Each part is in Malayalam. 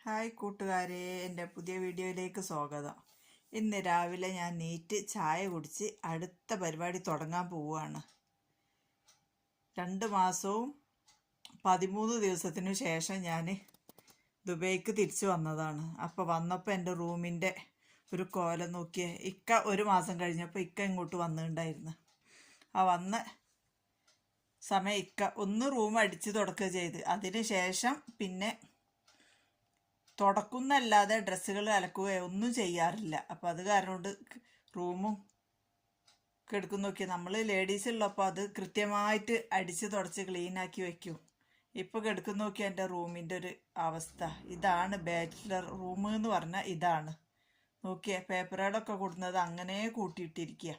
ഹായ് കൂട്ടുകാരെ, എൻ്റെ പുതിയ വീഡിയോയിലേക്ക് സ്വാഗതം. ഇന്ന് രാവിലെ ഞാൻ നീറ്റ് ചായ കുടിച്ച് അടുത്ത പരിപാടി തുടങ്ങാൻ പോവുകയാണ്. 2 മാസവും 13 ദിവസത്തിനു ശേഷം ഞാൻ ദുബൈക്ക് തിരിച്ചു വന്നതാണ്. അപ്പോൾ വന്നപ്പോൾ എൻ്റെ റൂമിൻ്റെ ഒരു കോലം നോക്കിയേ. ഇക്ക 1 മാസം കഴിഞ്ഞപ്പോൾ ഇക്ക ഇങ്ങോട്ട് വന്നിട്ടുണ്ടായിരുന്നു. ആ വന്ന സമയം ഇക്ക ഒന്ന് റൂം അടിച്ച് തുടക്കുക ചെയ്ത്, അതിന് ശേഷം പിന്നെ തുടക്കുന്നല്ലാതെ ഡ്രസ്സുകൾ അലക്കുകയോ ഒന്നും ചെയ്യാറില്ല. അപ്പോൾ അത് കാരണം കൊണ്ട് റൂമും കിടക്കും നോക്കി നമ്മൾ ലേഡീസ് ഉള്ളപ്പോൾ അത് കൃത്യമായിട്ട് അടിച്ച് തുടച്ച് ക്ലീനാക്കി വയ്ക്കും. ഇപ്പോൾ കിടക്കും നോക്കി എൻ്റെ റൂമിൻ്റെ ഒരു അവസ്ഥ ഇതാണ്. ബാച്ചിലർ റൂം എന്ന് പറഞ്ഞാൽ ഇതാണ്. നോക്കിയേ, പേപ്പറുകളൊക്കെ കൊടുക്കുന്നത് അങ്ങനെ കൂട്ടിയിട്ടിരിക്കുക.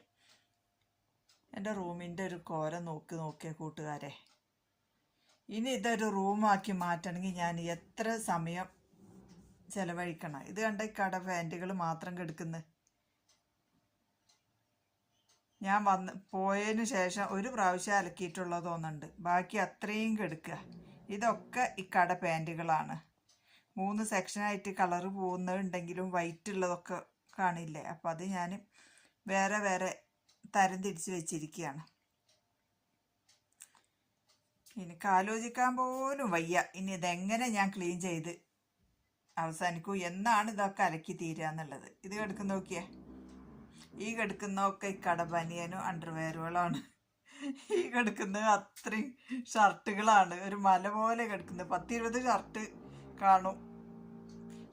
എൻ്റെ റൂമിൻ്റെ ഒരു കോര നോക്കിയ കൂട്ടുകാരെ. ഇനി ഇതൊരു റൂമാക്കി മാറ്റണമെങ്കിൽ ഞാൻ എത്ര സമയം ചിലവഴിക്കണം. ഇത് കണ്ട കട പാൻറ്റുകൾ മാത്രം കിടക്കുന്നത്. ഞാൻ പോയതിന് ശേഷം ഒരു പ്രാവശ്യം അലക്കിയിട്ടുള്ളത് തോന്നുന്നുണ്ട്. ബാക്കി അത്രയും കിടക്കുക. ഇതൊക്കെ ഈ കട പാൻറ്റുകളാണ്. 3 സെക്ഷനായിട്ട് കളറ് പോകുന്നുണ്ടെങ്കിലും വൈറ്റ് ഉള്ളതൊക്കെ കാണില്ലേ. അപ്പോൾ അത് ഞാൻ വേറെ വേറെ തരം തിരിച്ച് വെച്ചിരിക്കുകയാണ്. എനിക്ക് ആലോചിക്കാൻ പോലും വയ്യ ഇനി ഇതെങ്ങനെ ഞാൻ ക്ലീൻ ചെയ്ത് അവസാനിക്കൂ, എന്നാണ് ഇതൊക്കെ അലക്കി തീരുക എന്നുള്ളത്. ഇത് കിടക്കുന്ന നോക്കിയേ, ഈ കിടക്കുന്നതൊക്കെ ഈ കട ബനിയനും അണ്ടർവെയറുകളാണ്. ഈ കിടക്കുന്നത് അത്രയും ഷർട്ടുകളാണ്. ഒരു മല പോലെ കിടക്കുന്നത്. 10-20 ഷർട്ട് കാണും.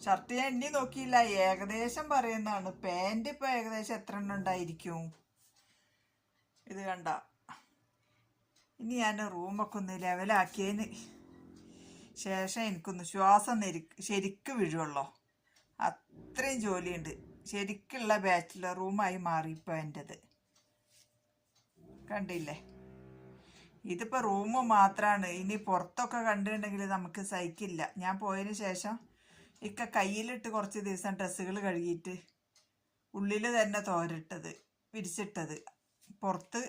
ഷർട്ട് ഞാൻ എണ്ണി നോക്കിയില്ല, ഏകദേശം പറയുന്നതാണ്. പാൻറ് ഇപ്പോൾ ഏകദേശം എത്ര എണ്ണം ഉണ്ടായിരിക്കും. ഇത് കണ്ട. ഇനി ഞാൻ റൂമൊക്കെ ഒന്ന് ലെവലാക്കിയതിന് ശേഷം എനിക്കൊന്ന് ശ്വാസം ശരിക്ക് വീഴുള്ളൂ. അത്രയും ജോലിയുണ്ട്. ശരിക്കുള്ള ബാച്ചിലർ റൂമായി മാറിയിപ്പോൾ എൻ്റെത്. കണ്ടില്ലേ, ഇതിപ്പോൾ റൂം മാത്രമാണ്. ഇനി പുറത്തൊക്കെ കണ്ടിട്ടുണ്ടെങ്കിൽ നമുക്ക് സഹിക്കില്ല. ഞാൻ പോയതിന് ശേഷം ഇക്ക കയ്യിലിട്ട് കുറച്ച് ദിവസം ഡ്രസ്സുകൾ കഴുകിയിട്ട് ഉള്ളിൽ തന്നെ തോരിട്ടത് വിരിച്ചിട്ടത്. പുറത്ത്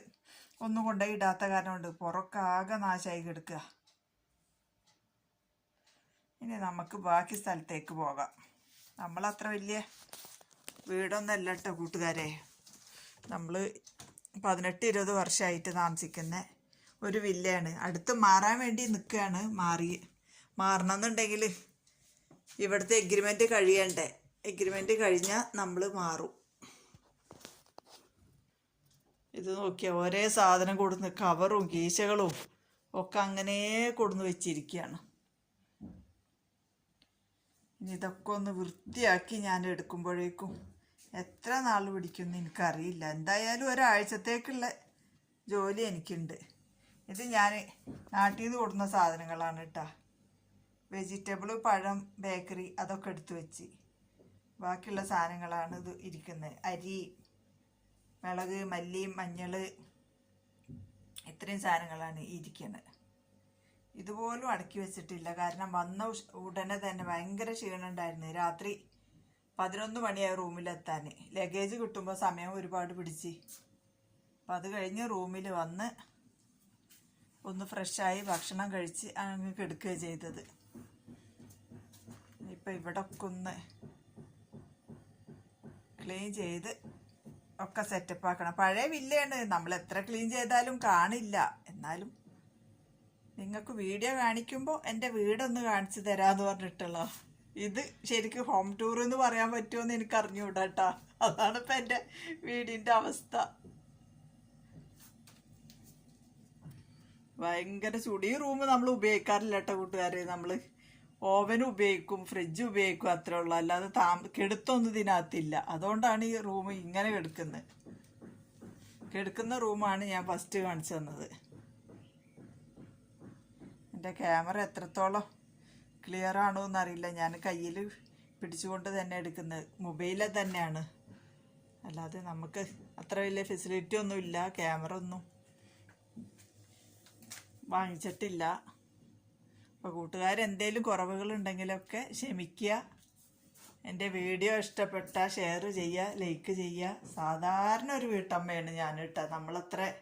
ഒന്നും കൊണ്ടുപോയി ഇടാത്ത കാരണം കൊണ്ട് പുറമൊക്കെ ആകെ നാശമായി കിടക്കുക. ഇനി നമുക്ക് ബാക്കി സ്ഥലത്തേക്ക് പോകാം. നമ്മളത്ര വലിയ വീടൊന്നല്ല കേട്ടോ കൂട്ടുകാരെ. നമ്മൾ 18-20 വർഷമായിട്ട് താമസിക്കുന്ന ഒരു വില്ലയാണ്. അടുത്ത് മാറാൻ വേണ്ടി നിൽക്കുകയാണ്. മാറണമെന്നുണ്ടെങ്കിൽ ഇവിടുത്തെ എഗ്രിമെൻ്റ് കഴിയണ്ടേ. എഗ്രിമെൻ്റ് കഴിഞ്ഞാൽ നമ്മൾ മാറും. ഇത് നോക്കിയാൽ ഒരേ സാധനം കൊടുന്ന് കവറും കീശകളും ഒക്കെ അങ്ങനെ കൊടുന്ന് വെച്ചിരിക്കുകയാണ്. ഇനി ഇതൊക്കെ ഒന്ന് വൃത്തിയാക്കി ഞാൻ എടുക്കുമ്പോഴേക്കും എത്ര നാൾ പിടിക്കുമെന്ന് എനിക്കറിയില്ല. എന്തായാലും ഒരാഴ്ചത്തേക്കുള്ള ജോലി എനിക്കുണ്ട്. ഇത് ഞാൻ നാട്ടിൽ നിന്ന് കൊടുക്കുന്ന സാധനങ്ങളാണ് കേട്ടോ. വെജിറ്റബിൾ, പഴം, ബേക്കറി അതൊക്കെ എടുത്തു വെച്ച് ബാക്കിയുള്ള സാധനങ്ങളാണ് ഇത് ഇരിക്കുന്നത്. അരി, മുളക്, മല്ലി, മഞ്ഞൾ, ഇത്രയും സാധനങ്ങളാണ് ഇരിക്കുന്നത്. ഇതുപോലും അടക്കി വെച്ചിട്ടില്ല. കാരണം വന്ന ഉടനെ തന്നെ ഭയങ്കര ക്ഷീണം ഉണ്ടായിരുന്നു. രാത്രി 11 മണിയായി റൂമിലെത്താൻ. ലഗേജ് കിട്ടുമ്പോൾ സമയം ഒരുപാട് പിടിച്ച്. അപ്പം അത് കഴിഞ്ഞ് റൂമിൽ വന്ന് ഒന്ന് ഫ്രഷായി ഭക്ഷണം കഴിച്ച് അങ്ങ് കിടക്കുകയാണ് ചെയ്തത്. ഇപ്പം ഇവിടെ ഒക്കെ ഒന്ന് ക്ലീൻ ചെയ്ത് ഒക്കെ സെറ്റപ്പ് ആക്കണം. പഴയ വില്ലയാണ്. നമ്മൾ എത്ര ക്ലീൻ ചെയ്താലും കാണില്ല. എന്നാലും നിങ്ങൾക്ക് വീഡിയോ കാണിക്കുമ്പോൾ എൻ്റെ വീടൊന്ന് കാണിച്ചു തരാമെന്ന് പറഞ്ഞിട്ടുള്ള ഇത് ശരിക്കും ഹോം ടൂർ എന്ന് പറയാൻ പറ്റുമോ എനിക്ക് അറിഞ്ഞുകൂടാ കേട്ടോ. അതാണ് ഇപ്പം എൻ്റെ വീടിൻ്റെ അവസ്ഥ. ഭയങ്കര ചൂട്. ഈ റൂം നമ്മൾ ഉപയോഗിക്കാറില്ല കേട്ടോ കൂട്ടുകാരെ. നമ്മൾ ഓവൻ ഉപയോഗിക്കും, ഫ്രിഡ്ജ് ഉപയോഗിക്കും, അത്രേ ഉള്ളൂ. അല്ലാതെ കെടുത്തൊന്നും ഇതിനകത്തില്ല. അതുകൊണ്ടാണ് ഈ റൂം ഇങ്ങനെ കിടക്കുന്ന റൂമാണ് ഞാൻ ഫസ്റ്റ് കാണിച്ചു തന്നത്. എൻ്റെ ക്യാമറ എത്രത്തോളം ക്ലിയർ ആണോ എന്നറിയില്ല. ഞാൻ കയ്യിൽ പിടിച്ചുകൊണ്ട് തന്നെ എടുക്കുന്നത്. മൊബൈലിൽ തന്നെയാണ്. അല്ലാതെ നമുക്ക് അത്ര വലിയ ഫെസിലിറ്റി ഒന്നും ഇല്ല. ക്യാമറ ഒന്നും വാങ്ങിച്ചിട്ടില്ല. അപ്പോൾ കൂട്ടുകാരെന്തേലും കുറവുകളുണ്ടെങ്കിലൊക്കെ ക്ഷമിക്കുക. എൻ്റെ വീഡിയോ ഇഷ്ടപ്പെട്ടാൽ ഷെയർ ചെയ്യുക, ലൈക്ക് ചെയ്യുക. സാധാരണ ഒരു വീട്ടമ്മയാണ് ഞാൻ കേട്ടോ. നമ്മളത്ര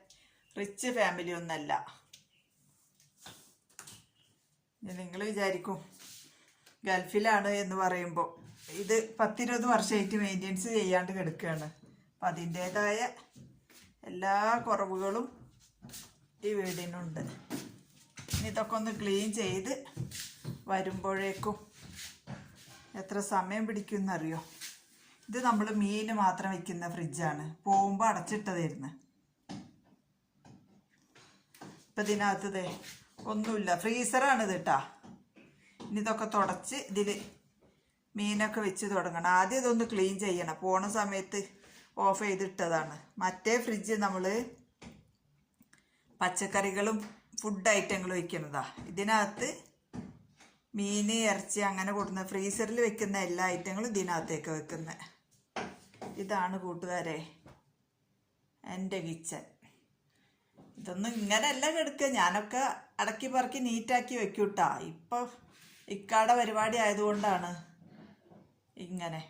റിച്ച് ഫാമിലി ഒന്നല്ല. നിങ്ങൾ വിചാരിക്കും ഗൾഫിലാണ് എന്ന് പറയുമ്പോൾ ഇത് 10-20 വർഷമായിട്ട് മെയിൻ്റെനൻസ് ചെയ്യാണ്ട് കിടക്കുകയാണ്. അപ്പം അതിൻ്റേതായ എല്ലാ കുറവുകളും ഈ വീടിനുണ്ട്. ഇതൊക്കെ ഒന്ന് ക്ലീൻ ചെയ്ത് വരുമ്പോഴേക്കും എത്ര സമയം പിടിക്കുമെന്നറിയോ. ഇത് നമ്മൾ മീൻ മാത്രം വയ്ക്കുന്ന ഫ്രിഡ്ജാണ്. പോകുമ്പോൾ അടച്ചിട്ടതായിരുന്നു. ഇപ്പം ഇതിനകത്ത് ഒന്നുമില്ല, ഫ്രീസറാണിത് കേട്ടാ. ഇനി ഇതൊക്കെ തുടച്ച് ഇതിൽ മീനൊക്കെ വെച്ച് തുടങ്ങണം. ആദ്യം ഇതൊന്ന് ക്ലീൻ ചെയ്യണം. പോണ സമയത്ത് ഓഫ് ചെയ്തിട്ടതാണ്. മറ്റേ ഫ്രിഡ്ജ് നമ്മൾ പച്ചക്കറികളും ഫുഡ് ഐറ്റങ്ങളും വയ്ക്കുന്നതാ. ഇതിനകത്ത് മീൻ, ഇറച്ചി അങ്ങനെ കൊടുക്കുന്ന ഫ്രീസറിൽ വെക്കുന്ന എല്ലാ ഐറ്റങ്ങളും ഇതിനകത്തേക്ക് വെക്കുന്നത്. ഇതാണ് കൂട്ടുകാരെ എൻ്റെ കിച്ചൻ. ഇതൊന്നും ഇങ്ങനെയല്ല കിടക്കുക. ഞാനൊക്കെ അടക്കി പറക്കി നീറ്റാക്കി വെക്കൂട്ടാ. ഇപ്പോൾ ഇക്കാടെ പരിപാടി ആയതുകൊണ്ടാണ് ഇങ്ങനെ.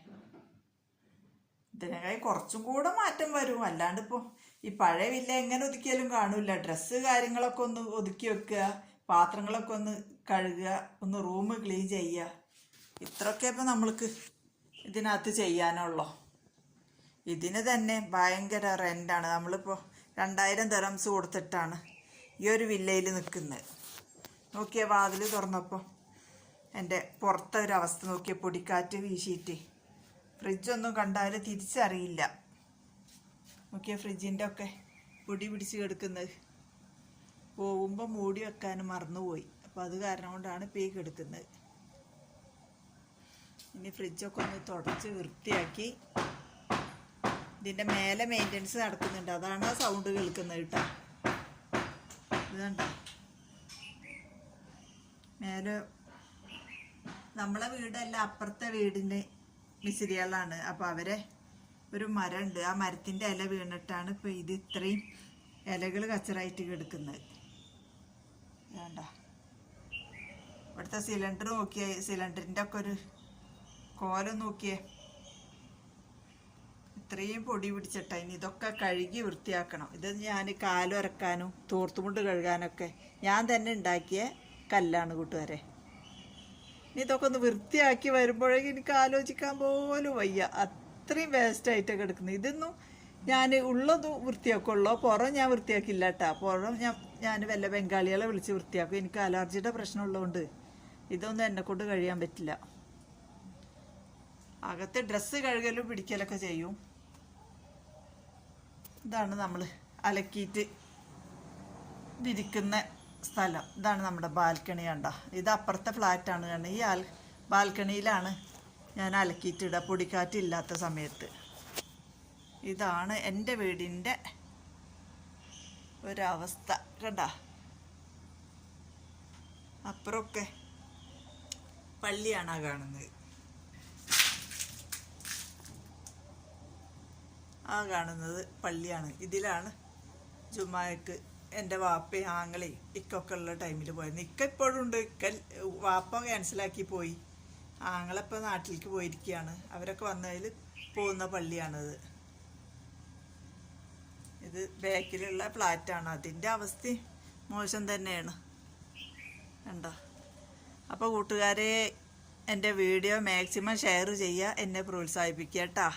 ഇതിനേക്കായി കുറച്ചും കൂടെ മാറ്റം വരും. അല്ലാണ്ട് ഇപ്പോൾ ഈ പഴയ വില്ല എങ്ങനെ ഒതുക്കിയാലും കാണൂല. ഡ്രസ്സ് കാര്യങ്ങളൊക്കെ ഒന്ന് ഒതുക്കി വെക്കുക, പാത്രങ്ങളൊക്കെ ഒന്ന് കഴുകുക, ഒന്ന് റൂം ക്ലീൻ ചെയ്യുക, ഇത്രയൊക്കെ ഇപ്പം നമ്മൾക്ക് ഇതിനകത്ത് ചെയ്യാനുള്ളൂ. ഇതിന് തന്നെ ഭയങ്കര റെൻ്റാണ്. നമ്മളിപ്പോൾ 2000 ദിർഹംസ് കൊടുത്തിട്ടാണ് ഈ ഒരു വില്ലയിൽ നിൽക്കുന്നത്. നോക്കിയ വാതിൽ തുറന്നപ്പോൾ എൻ്റെ പുറത്തെ ഒരു അവസ്ഥ നോക്കിയ പൊടിക്കാറ്റ് വീശിയിട്ട് ഫ്രിഡ്ജൊന്നും കണ്ടാൽ തിരിച്ചറിയില്ല. നോക്കിയ ഫ്രിഡ്ജിൻ്റെ ഒക്കെ പൊടി പിടിച്ച് കിടക്കുന്നത്. പോകുമ്പോൾ മൂടി വെക്കാനും മറന്നുപോയി. അപ്പോൾ അത് കാരണം കൊണ്ടാണ് പീ കിടക്കുന്നത്. ഇനി ഫ്രിഡ്ജൊക്കെ ഒന്ന് തുടച്ച് വൃത്തിയാക്കി ഇതിൻ്റെ മേലെ മെയിൻ്റെനൻസ് നടക്കുന്നുണ്ട്. അതാണ് ആ സൗണ്ട് കേൾക്കുന്നത് കേട്ടോ. ഇതുണ്ട മേലെ നമ്മളെ വീടല്ല, അപ്പുറത്തെ വീടിൻ്റെ മിസ്രികളാണ്. അപ്പോൾ അവരെ ഒരു മരമുണ്ട്. ആ മരത്തിൻ്റെ ഇല വീണിട്ടാണ് ഇപ്പോൾ ഇത് ഇത്രയും ഇലകൾ കച്ചറായിട്ട് കിടക്കുന്നത്. വേണ്ട ഇവിടുത്തെ സിലിണ്ടർ നോക്കിയേ, സിലിണ്ടറിൻ്റെ ഒക്കെ ഒരു കോലം നോക്കിയേ. ഇത്രയും പൊടി പിടിച്ചിട്ടാ. ഇനി ഇതൊക്കെ കഴുകി വൃത്തിയാക്കണം. ഇത് ഞാൻ കാലുരക്കാനും തോർത്തുമുണ്ട് കഴുകാനൊക്കെ ഞാൻ തന്നെ ഉണ്ടാക്കിയ കല്ലാണ് കൂട്ടുകാരെ. ഇനി ഇതൊക്കെ ഒന്ന് വൃത്തിയാക്കി വരുമ്പോഴേക്കും എനിക്ക് ആലോചിക്കാൻ പോലും വയ്യ. അത്രയും വേസ്റ്റായിട്ടൊക്കെ എടുക്കുന്നത്. ഇതൊന്നും ഞാൻ ഉള്ളത് വൃത്തിയാക്കുള്ളൂ, പുറം ഞാൻ വൃത്തിയാക്കില്ല കേട്ടാ. പുറം ഞാൻ വല്ല ബംഗാളികളെ വിളിച്ച് വൃത്തിയാക്കും. എനിക്ക് അലർജിയുടെ പ്രശ്നമുള്ളതുകൊണ്ട് ഇതൊന്നും എന്നെക്കൊണ്ട് കഴിയാൻ പറ്റില്ല. അകത്ത് ഡ്രസ്സ് കഴുകലും പിടിക്കലൊക്കെ ചെയ്യും. ഇതാണ് നമ്മൾ അലക്കിയിട്ട് വിരിക്കുന്ന സ്ഥലം. ഇതാണ് നമ്മുടെ ബാൽക്കണി. കണ്ട, ഇത് അപ്പുറത്തെ ഫ്ലാറ്റാണ്. കണ്ട, ഈ ബാൽക്കണിയിലാണ് ഞാൻ അലക്കിയിട്ടിടുക പൊടിക്കാറ്റില്ലാത്ത സമയത്ത്. ഇതാണ് എൻ്റെ വീടിൻ്റെ ഒരവസ്ഥ. കണ്ട, അപ്പുറമൊക്കെ പള്ളിയാണ് ആ കാണുന്നത്. ആ കാണുന്നത് പള്ളിയാണ്. ഇതിലാണ് ജുമാക്ക് എൻ്റെ വാപ്പയും ആങ്ങളെയും ഇക്കൊക്കെ ഉള്ള ടൈമിൽ പോയത്. ഇക്ക ഇപ്പോഴും ഉണ്ട്. വാപ്പ ക്യാൻസലാക്കി പോയി. ആങ്ങളിപ്പോൾ നാട്ടിലേക്ക് പോയിരിക്കുകയാണ്. അവരൊക്കെ വന്നതിൽ പോകുന്ന പള്ളിയാണിത്. ഇത് ബാക്കിലുള്ള ഫ്ലാറ്റാണ്. അതിൻ്റെ അവസ്ഥയും മോശം തന്നെയാണ്. കണ്ടോ? അപ്പോൾ കൂട്ടുകാരെ, എൻ്റെ വീഡിയോ മാക്സിമം ഷെയർ ചെയ്യുക, എന്നെ പ്രോത്സാഹിപ്പിക്കുക കേട്ടോ.